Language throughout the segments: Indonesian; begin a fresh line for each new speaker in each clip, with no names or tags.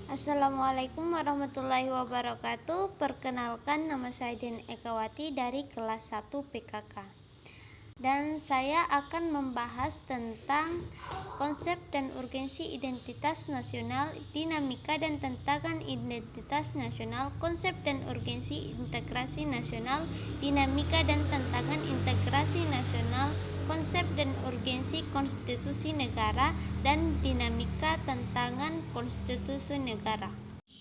Assalamualaikum warahmatullahi wabarakatuh. Perkenalkan, nama saya Din Ekawati dari kelas 1 PKK. Dan saya akan membahas tentang konsep dan urgensi identitas nasional, dinamika dan tantangan identitas nasional, konsep dan urgensi integrasi nasional, dinamika dan tantangan integrasi nasional, konsep dan urgensi konstitusi negara, dan dinamika tantangan konstitusi negara.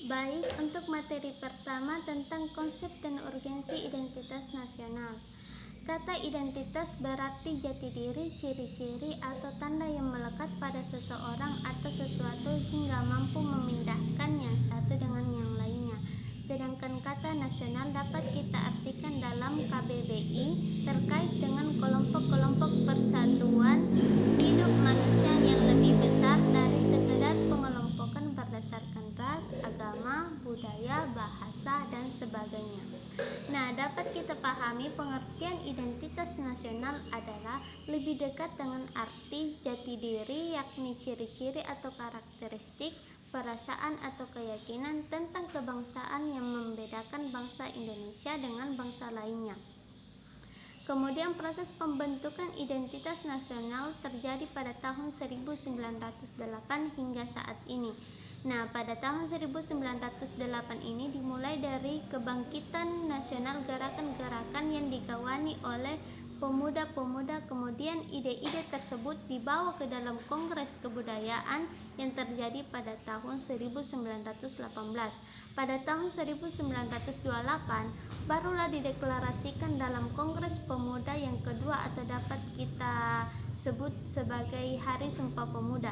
Baik, untuk materi pertama tentang konsep dan urgensi identitas nasional. Kata identitas berarti jati diri, ciri-ciri atau tanda yang melekat pada seseorang atau sesuatu hingga mampu memindahkan yang satu dengan yang lainnya. Sedangkan kata nasional dapat kita artikan dalam KBBI terkait dengan kelompok-kelompok persatuan hidup manusia yang lebih besar dari sekedar pengelompokan berdasarkan ras, agama, budaya, bahasa, dan sebagainya. Nah, dapat kita pahami pengertian identitas nasional adalah lebih dekat dengan arti jati diri, yakni ciri-ciri atau karakteristik, perasaan atau keyakinan tentang kebangsaan yang membedakan bangsa Indonesia dengan bangsa lainnya. Kemudian proses pembentukan identitas nasional terjadi pada tahun 1908 hingga saat ini. Nah, pada tahun 1908 ini dimulai dari kebangkitan nasional, gerakan-gerakan yang digawangi oleh pemuda-pemuda. Kemudian ide-ide tersebut dibawa ke dalam Kongres Kebudayaan yang terjadi pada tahun 1918. Pada tahun 1928 barulah dideklarasikan dalam Kongres Pemuda yang kedua atau dapat kita sebut sebagai Hari Sumpah Pemuda.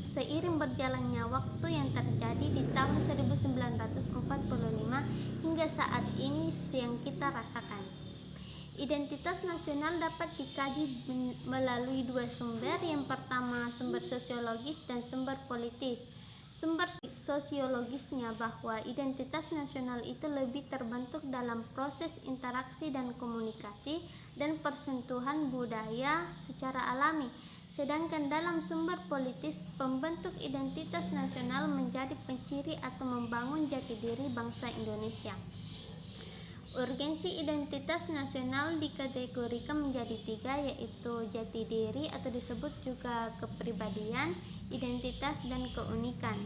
Seiring berjalannya waktu yang terjadi di tahun 1945 hingga saat ini yang kita rasakan. Identitas nasional dapat dikaji melalui dua sumber. Yang pertama, sumber sosiologis dan sumber politis. Sumber sosiologisnya bahwa identitas nasional itu lebih terbentuk dalam proses interaksi dan komunikasi dan persentuhan budaya secara alami. Sedangkan dalam sumber politis, pembentuk identitas nasional menjadi penciri atau membangun jati diri bangsa Indonesia. Urgensi identitas nasional dikategorikan menjadi tiga, yaitu jati diri atau disebut juga kepribadian, identitas, dan keunikan.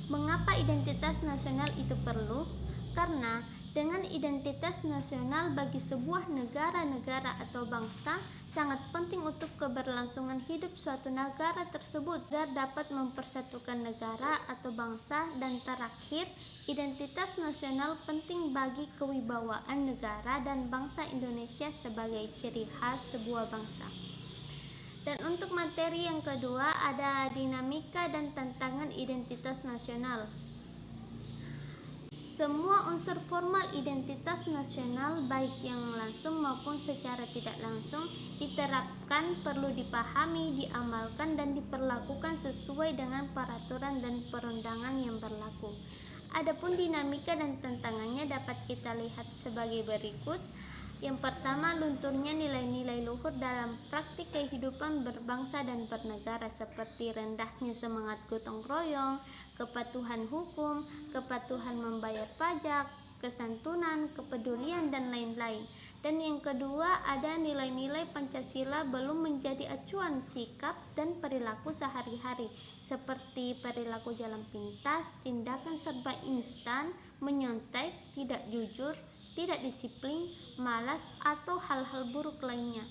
Mengapa identitas nasional itu perlu? Karena dengan identitas nasional bagi sebuah negara atau bangsa sangat penting untuk keberlangsungan hidup suatu negara tersebut agar dapat mempersatukan negara atau bangsa. Dan terakhir, identitas nasional penting bagi kewibawaan negara dan bangsa Indonesia sebagai ciri khas sebuah bangsa. Dan untuk materi yang kedua ada dinamika dan tantangan identitas nasional. Semua unsur formal identitas nasional baik yang langsung maupun secara tidak langsung diterapkan, perlu dipahami, diamalkan, dan diperlakukan sesuai dengan peraturan dan perundangan yang berlaku. Adapun dinamika dan tantangannya dapat kita lihat sebagai berikut. Yang pertama, lunturnya nilai-nilai luhur dalam praktik kehidupan berbangsa dan bernegara seperti rendahnya semangat gotong royong, kepatuhan hukum, kepatuhan membayar pajak, kesantunan, kepedulian, dan lain-lain. Dan yang kedua, ada nilai-nilai Pancasila belum menjadi acuan sikap dan perilaku sehari-hari seperti perilaku jalan pintas, tindakan serba instan, menyontek, tidak jujur, tidak disiplin, malas, atau hal-hal buruk lainnya.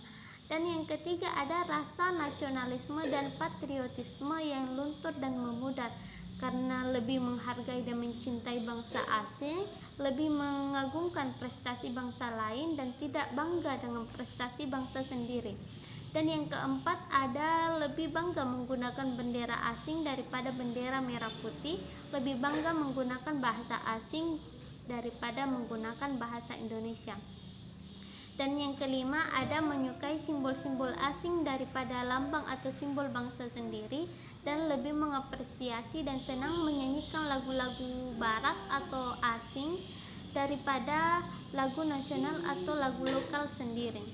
Dan yang ketiga ada rasa nasionalisme dan patriotisme yang luntur dan memudar karena lebih menghargai dan mencintai bangsa asing, lebih mengagungkan prestasi bangsa lain dan tidak bangga dengan prestasi bangsa sendiri. Dan yang keempat ada lebih bangga menggunakan bendera asing daripada bendera merah putih, lebih bangga menggunakan bahasa asing daripada menggunakan bahasa Indonesia. Dan yang kelima ada menyukai simbol-simbol asing daripada lambang atau simbol bangsa sendiri dan lebih mengapresiasi dan senang menyanyikan lagu-lagu barat atau asing daripada lagu nasional atau lagu lokal sendiri.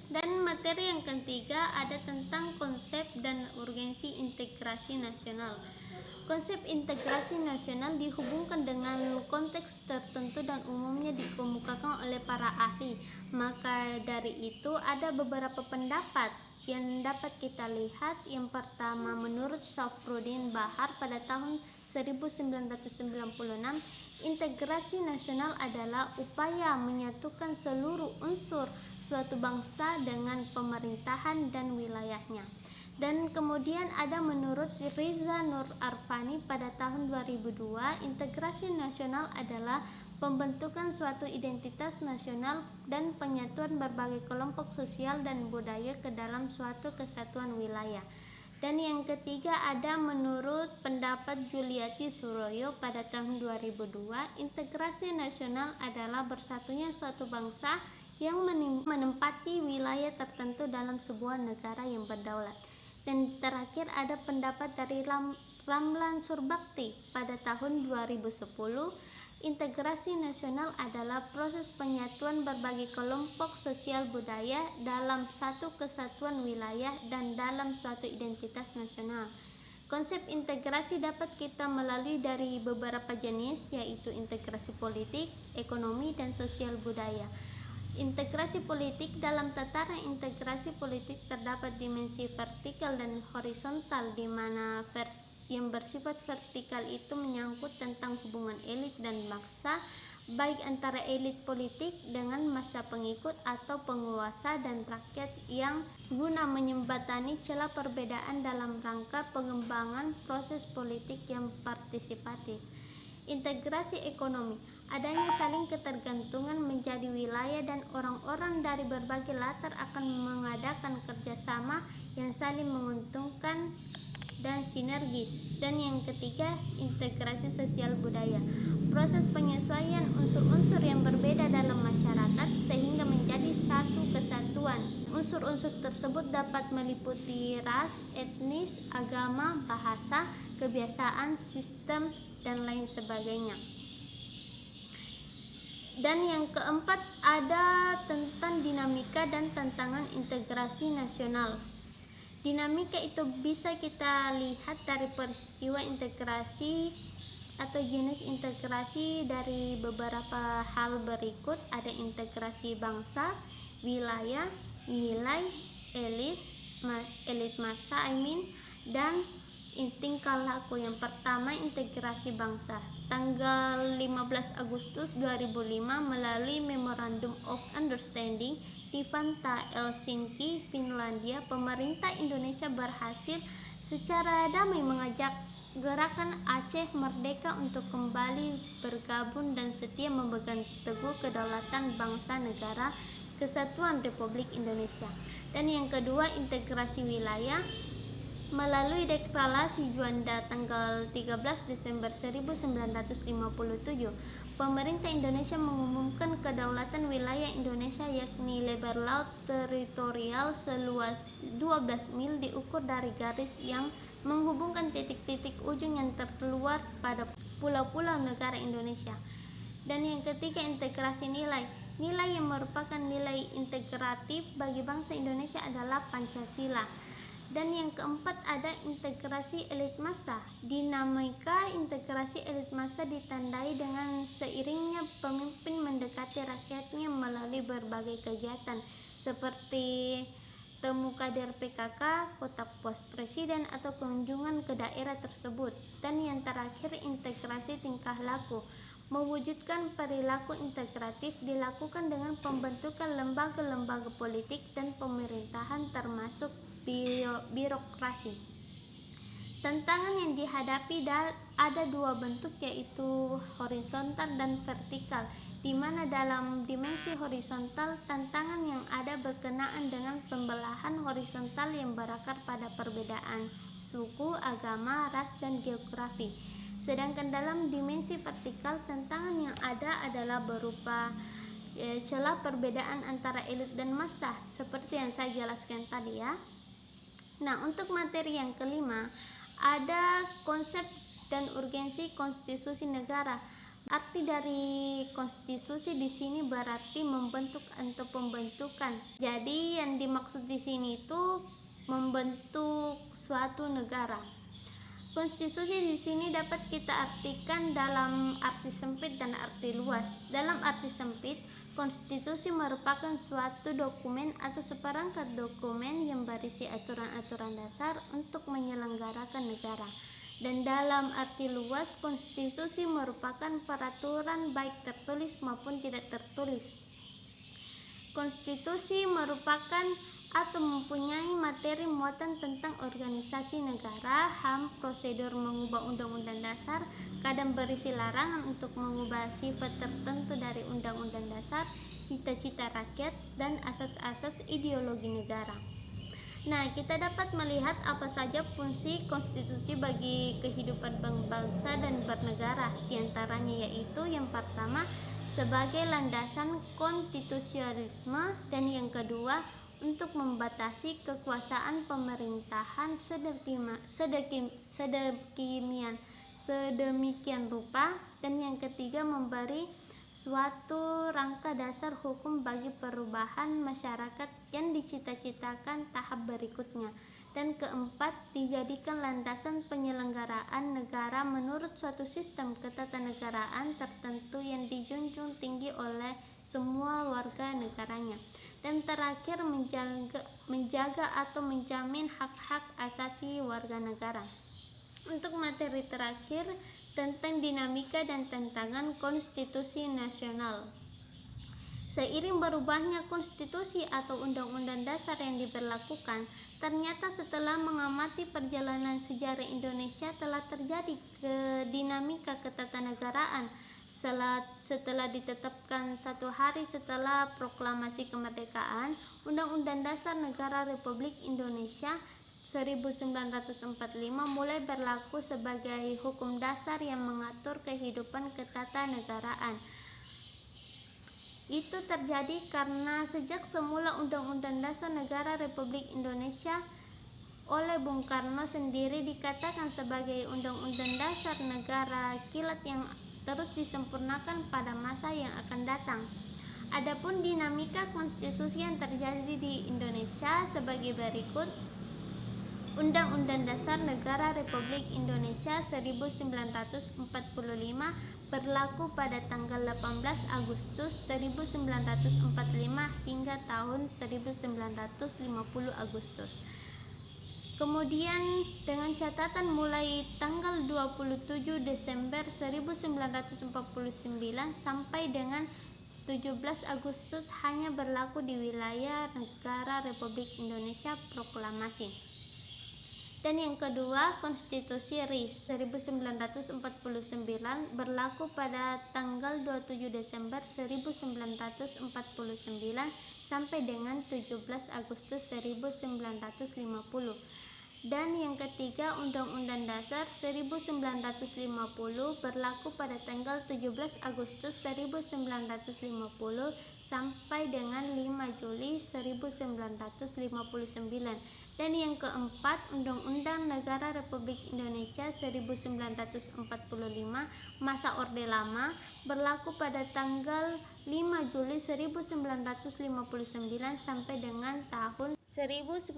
Dan materi yang ketiga ada tentang konsep dan urgensi integrasi nasional. Konsep integrasi nasional dihubungkan dengan konteks tertentu dan umumnya dikemukakan oleh para ahli. Maka dari itu ada beberapa pendapat yang dapat kita lihat. Yang pertama, menurut Syafruddin Bahar pada tahun 1996, integrasi nasional adalah upaya menyatukan seluruh unsur suatu bangsa dengan pemerintahan dan wilayahnya. Dan kemudian ada menurut Riza Nur Arfani pada tahun 2002, integrasi nasional adalah pembentukan suatu identitas nasional dan penyatuan berbagai kelompok sosial dan budaya ke dalam suatu kesatuan wilayah. Dan yang ketiga ada menurut pendapat Juliati Suroyo pada tahun 2002, integrasi nasional adalah bersatunya suatu bangsa yang menempati wilayah tertentu dalam sebuah negara yang berdaulat. Dan terakhir ada pendapat dari Ramlan Surbakti pada tahun 2010, integrasi nasional adalah proses penyatuan berbagai kelompok sosial budaya dalam satu kesatuan wilayah dan dalam suatu identitas nasional. Konsep integrasi dapat kita melalui dari beberapa jenis, yaitu integrasi politik, ekonomi, dan sosial budaya. Integrasi politik, dalam tataran integrasi politik terdapat dimensi vertikal dan horizontal, di mana yang bersifat vertikal itu menyangkut tentang hubungan elit dan massa, baik antara elit politik dengan massa pengikut atau penguasa dan rakyat, yang guna menyembatani celah perbedaan dalam rangka pengembangan proses politik yang partisipatif. Integrasi ekonomi, adanya saling ketergantungan menjadi wilayah dan orang-orang dari berbagai latar akan mengadakan kerjasama yang saling menguntungkan dan sinergis. Dan yang ketiga, integrasi sosial budaya, proses penyesuaian unsur-unsur yang berbeda dalam masyarakat sehingga menjadi satu kesatuan. Unsur-unsur tersebut dapat meliputi ras, etnis, agama, bahasa, kebiasaan, sistem, dan lain sebagainya. Dan yang keempat ada tentang dinamika dan tantangan integrasi nasional. Dinamika itu bisa kita lihat dari peristiwa integrasi atau jenis integrasi dari beberapa hal berikut. Ada integrasi bangsa, wilayah, nilai, elit massa dan tingkah laku. Yang pertama, integrasi bangsa. Tanggal 15 Agustus 2005 melalui Memorandum of Understanding di Vantaa, Helsinki, Finlandia, pemerintah Indonesia berhasil secara damai mengajak gerakan Aceh Merdeka untuk kembali bergabung dan setia memegang teguh kedaulatan bangsa negara Kesatuan Republik Indonesia. Dan yang kedua, integrasi wilayah. Melalui Deklarasi Juanda tanggal 13 Desember 1957, pemerintah Indonesia mengumumkan kedaulatan wilayah Indonesia, yakni lebar laut teritorial seluas 12 mil diukur dari garis yang menghubungkan titik-titik ujung yang terkeluar pada pulau-pulau negara Indonesia. Dan yang ketiga, integrasi nilai. Nilai yang merupakan nilai integratif bagi bangsa Indonesia adalah Pancasila. Dan yang keempat ada integrasi elit massa. Dinamika integrasi elit massa ditandai dengan seiringnya pemimpin mendekati rakyatnya melalui berbagai kegiatan seperti temu kader PKK, kotak pos presiden, atau kunjungan ke daerah tersebut. Dan yang terakhir, integrasi tingkah laku. Mewujudkan perilaku integratif dilakukan dengan pembentukan lembaga-lembaga politik dan pemerintahan termasuk birokrasi. Tantangan yang dihadapi ada dua bentuk, yaitu horizontal dan vertikal, di mana dalam dimensi horizontal tantangan yang ada berkenaan dengan pembelahan horizontal yang berakar pada perbedaan suku, agama, ras, dan geografi. Sedangkan dalam dimensi vertikal tantangan yang ada adalah berupa celah perbedaan antara elit dan massa, seperti yang saya jelaskan tadi ya. Nah, untuk materi yang kelima ada konsep dan urgensi konstitusi negara. Arti dari konstitusi di sini berarti membentuk atau pembentukan. Jadi yang dimaksud di sini itu membentuk suatu negara. Konstitusi di sini dapat kita artikan dalam arti sempit dan arti luas. Dalam arti sempit, konstitusi merupakan suatu dokumen atau seperangkat dokumen yang berisi aturan-aturan dasar untuk menyelenggarakan negara. Dan dalam arti luas, konstitusi merupakan peraturan baik tertulis maupun tidak tertulis. Konstitusi merupakan atau mempunyai materi muatan tentang organisasi negara, HAM, prosedur mengubah undang-undang dasar, kadang berisi larangan untuk mengubah sifat tertentu dari undang-undang dasar, cita-cita rakyat, dan asas-asas ideologi negara. Nah, kita dapat melihat apa saja fungsi konstitusi bagi kehidupan bangsa dan bernegara. Di antaranya yaitu yang pertama sebagai landasan konstitusionalisme, dan yang kedua untuk membatasi kekuasaan pemerintahan sedemikian rupa, dan yang ketiga memberi suatu rangka dasar hukum bagi perubahan masyarakat yang dicita-citakan tahap berikutnya, dan keempat dijadikan landasan penyelenggaraan negara menurut suatu sistem ketatanegaraan tertentu yang dijunjung tinggi oleh semua warga negaranya, dan terakhir menjaga atau menjamin hak-hak asasi warga negara. Untuk materi terakhir tentang dinamika dan tantangan konstitusi nasional. Seiring berubahnya konstitusi atau undang-undang dasar yang diberlakukan, ternyata setelah mengamati perjalanan sejarah Indonesia telah terjadi dinamika ketatanegaraan. Setelah ditetapkan 1 hari setelah proklamasi kemerdekaan, Undang-Undang Dasar Negara Republik Indonesia 1945 mulai berlaku sebagai hukum dasar yang mengatur kehidupan ketatanegaraan. Itu terjadi karena sejak semula Undang-Undang Dasar Negara Republik Indonesia oleh Bung Karno sendiri dikatakan sebagai Undang-Undang Dasar Negara kilat yang terus disempurnakan pada masa yang akan datang. Adapun dinamika konstitusi yang terjadi di Indonesia sebagai berikut. Undang-Undang Dasar Negara Republik Indonesia 1945 berlaku pada tanggal 18 Agustus 1945 hingga tahun 1950 Agustus. Kemudian dengan catatan mulai tanggal 27 Desember 1949 sampai dengan 17 Agustus hanya berlaku di wilayah negara Republik Indonesia proklamasi. Dan yang kedua, Konstitusi RIS 1949 berlaku pada tanggal 27 Desember 1949 sampai dengan 17 Agustus 1950. Dan yang ketiga, Undang-Undang Dasar 1950 berlaku pada tanggal 17 Agustus 1950 sampai dengan 5 Juli 1959. Dan yang keempat, Undang-Undang Negara Republik Indonesia 1945 masa Orde Lama berlaku pada tanggal 5 Juli 1959 sampai dengan tahun 1965.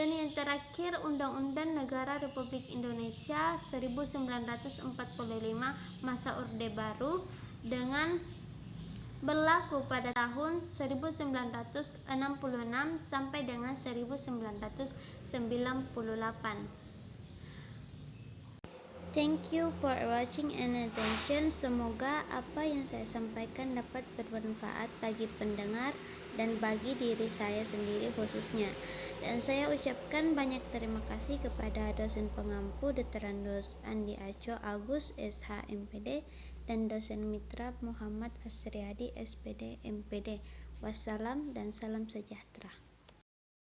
Dan yang terakhir, Undang-Undang Negara Republik Indonesia 1945 masa Orde Baru dengan berlaku pada tahun 1966 sampai dengan 1998. Thank you for watching and attention. Semoga apa yang saya sampaikan dapat bermanfaat bagi pendengar dan bagi diri saya sendiri khususnya. Dan saya ucapkan banyak terima kasih kepada dosen pengampu Dr. Andos Andi Aco Agus SH MPD dan dosen mitra Muhammad Asriadi SPD MPD. Wassalam dan salam sejahtera.